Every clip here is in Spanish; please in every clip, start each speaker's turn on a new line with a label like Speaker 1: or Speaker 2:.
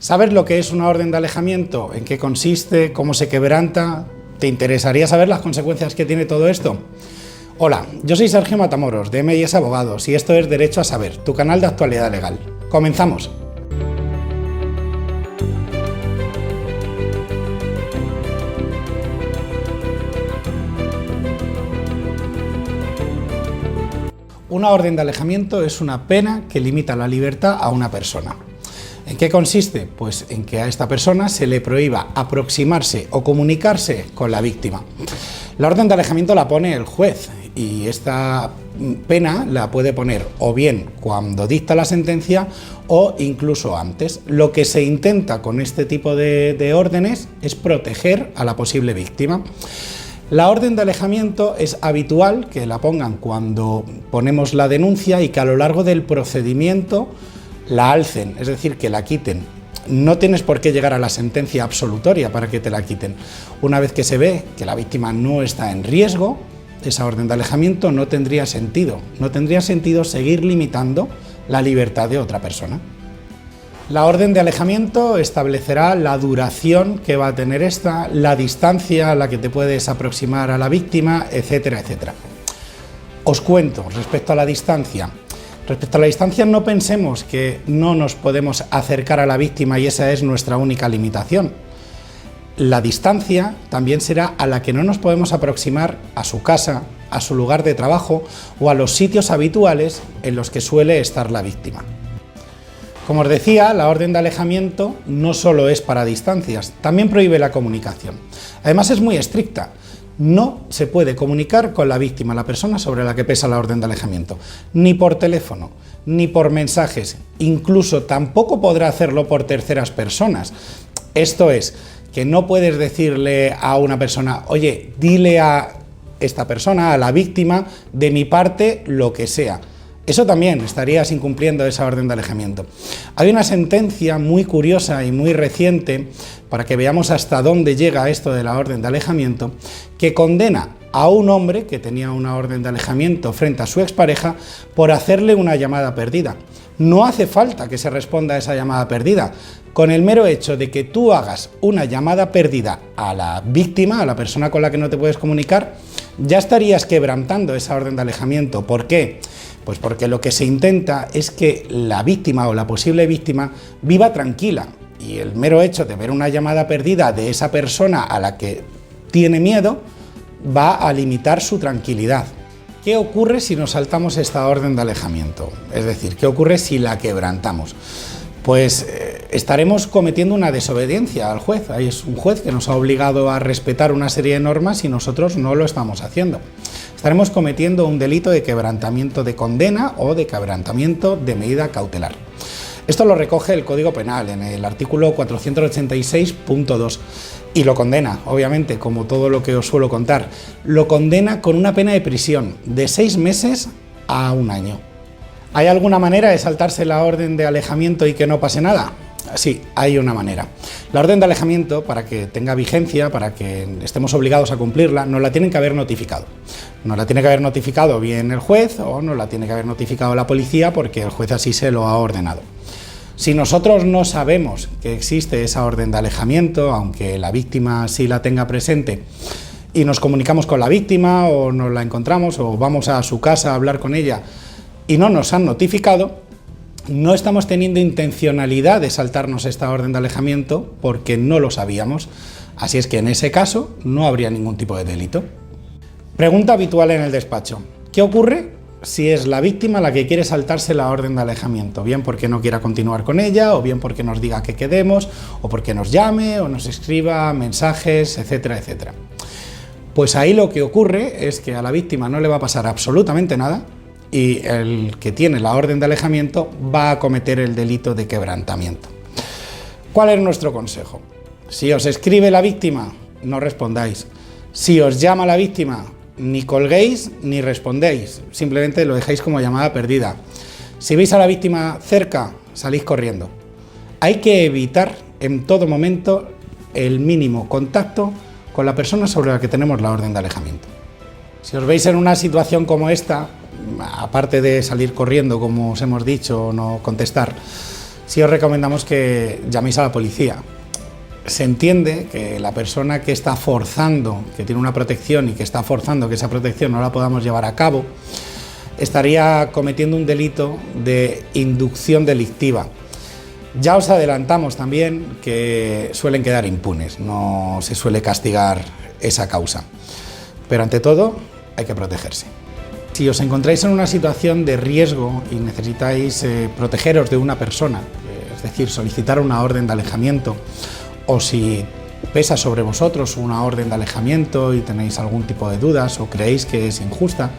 Speaker 1: ¿Sabes lo que es una orden de alejamiento? ¿En qué consiste? ¿Cómo se quebranta? ¿Te interesaría saber las consecuencias que tiene todo esto? Hola, yo soy Sergio Matamoros, de M&S Abogados, y esto es Derecho a Saber, tu canal de actualidad legal. ¡Comenzamos! Una orden de alejamiento es una pena que limita la libertad a una persona. ¿En qué consiste? Pues en que a esta persona se le prohíba aproximarse o comunicarse con la víctima. La orden de alejamiento la pone el juez y esta pena la puede poner o bien cuando dicta la sentencia o incluso antes. Lo que se intenta con este tipo de órdenes es proteger a la posible víctima. La orden de alejamiento es habitual que la pongan cuando ponemos la denuncia y que a lo largo del procedimiento la alcen, es decir, que la quiten. No tienes por qué llegar a la sentencia absolutoria para que te la quiten. Una vez que se ve que la víctima no está en riesgo, esa orden de alejamiento no tendría sentido. No tendría sentido seguir limitando la libertad de otra persona. La orden de alejamiento establecerá la duración que va a tener esta, la distancia a la que te puedes aproximar a la víctima, etcétera, etcétera. Os cuento respecto a la distancia. Respecto a la distancia, no pensemos que no nos podemos acercar a la víctima y esa es nuestra única limitación. La distancia también será a la que no nos podemos aproximar a su casa, a su lugar de trabajo o a los sitios habituales en los que suele estar la víctima. Como os decía, la orden de alejamiento no solo es para distancias, también prohíbe la comunicación. Además es muy estricta. No se puede comunicar con la víctima, la persona sobre la que pesa la orden de alejamiento, ni por teléfono, ni por mensajes, incluso tampoco podrá hacerlo por terceras personas. Esto es, que no puedes decirle a una persona, oye, dile a esta persona, a la víctima, de mi parte, lo que sea. Eso también estarías incumpliendo esa orden de alejamiento. Hay una sentencia muy curiosa y muy reciente, para que veamos hasta dónde llega esto de la orden de alejamiento, que condena a un hombre que tenía una orden de alejamiento frente a su expareja por hacerle una llamada perdida. No hace falta que se responda a esa llamada perdida. Con el mero hecho de que tú hagas una llamada perdida a la víctima, a la persona con la que no te puedes comunicar, ya estarías quebrantando esa orden de alejamiento. ¿Por qué? Pues porque lo que se intenta es que la víctima o la posible víctima viva tranquila y el mero hecho de ver una llamada perdida de esa persona a la que tiene miedo va a limitar su tranquilidad. ¿Qué ocurre si nos saltamos esta orden de alejamiento? Es decir, ¿qué ocurre si la quebrantamos? Pues estaremos cometiendo una desobediencia al juez. Ahí es un juez que nos ha obligado a respetar una serie de normas y nosotros no lo estamos haciendo. Estaremos cometiendo un delito de quebrantamiento de condena o de quebrantamiento de medida cautelar. Esto lo recoge el Código Penal en el artículo 486.2 y lo condena, obviamente, como todo lo que os suelo contar, lo condena con una pena de prisión de 6 meses a 1 año. ¿Hay alguna manera de saltarse la orden de alejamiento y que no pase nada? Sí, hay una manera. La orden de alejamiento, para que tenga vigencia, para que estemos obligados a cumplirla, nos la tienen que haber notificado. Nos la tiene que haber notificado bien el juez o nos la tiene que haber notificado la policía porque el juez así se lo ha ordenado. Si nosotros no sabemos que existe esa orden de alejamiento, aunque la víctima sí la tenga presente, y nos comunicamos con la víctima o nos la encontramos o vamos a su casa a hablar con ella y no nos han notificado, no estamos teniendo intencionalidad de saltarnos esta orden de alejamiento porque no lo sabíamos. Así es que en ese caso no habría ningún tipo de delito. Pregunta habitual en el despacho. ¿Qué ocurre si es la víctima la que quiere saltarse la orden de alejamiento? Bien porque no quiera continuar con ella, o bien porque nos diga que quedemos, o porque nos llame, o nos escriba mensajes, etcétera, etcétera. Pues ahí lo que ocurre es que a la víctima no le va a pasar absolutamente nada y el que tiene la orden de alejamiento va a cometer el delito de quebrantamiento. ¿Cuál es nuestro consejo? Si os escribe la víctima, no respondáis. Si os llama la víctima, ni colguéis ni respondéis, simplemente lo dejáis como llamada perdida. Si veis a la víctima cerca, salís corriendo. Hay que evitar en todo momento el mínimo contacto con la persona sobre la que tenemos la orden de alejamiento. Si os veis en una situación como esta, aparte de salir corriendo, como os hemos dicho, o no contestar, sí os recomendamos que llaméis a la policía. Se entiende que la persona que está forzando, que tiene una protección y que está forzando que esa protección no la podamos llevar a cabo, estaría cometiendo un delito de inducción delictiva. Ya os adelantamos también que suelen quedar impunes, no se suele castigar esa causa. Pero ante todo, hay que protegerse. Si os encontráis en una situación de riesgo y necesitáis protegeros de una persona, es decir, solicitar una orden de alejamiento, o si pesa sobre vosotros una orden de alejamiento y tenéis algún tipo de dudas o creéis que es injusta,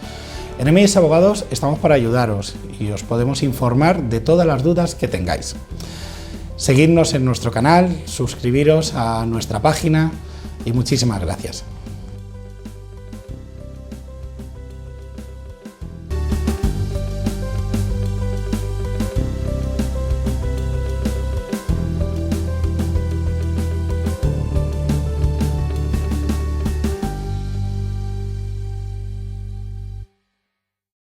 Speaker 1: en MIS Abogados estamos para ayudaros y os podemos informar de todas las dudas que tengáis. Seguidnos en nuestro canal, suscribiros a nuestra página y muchísimas gracias.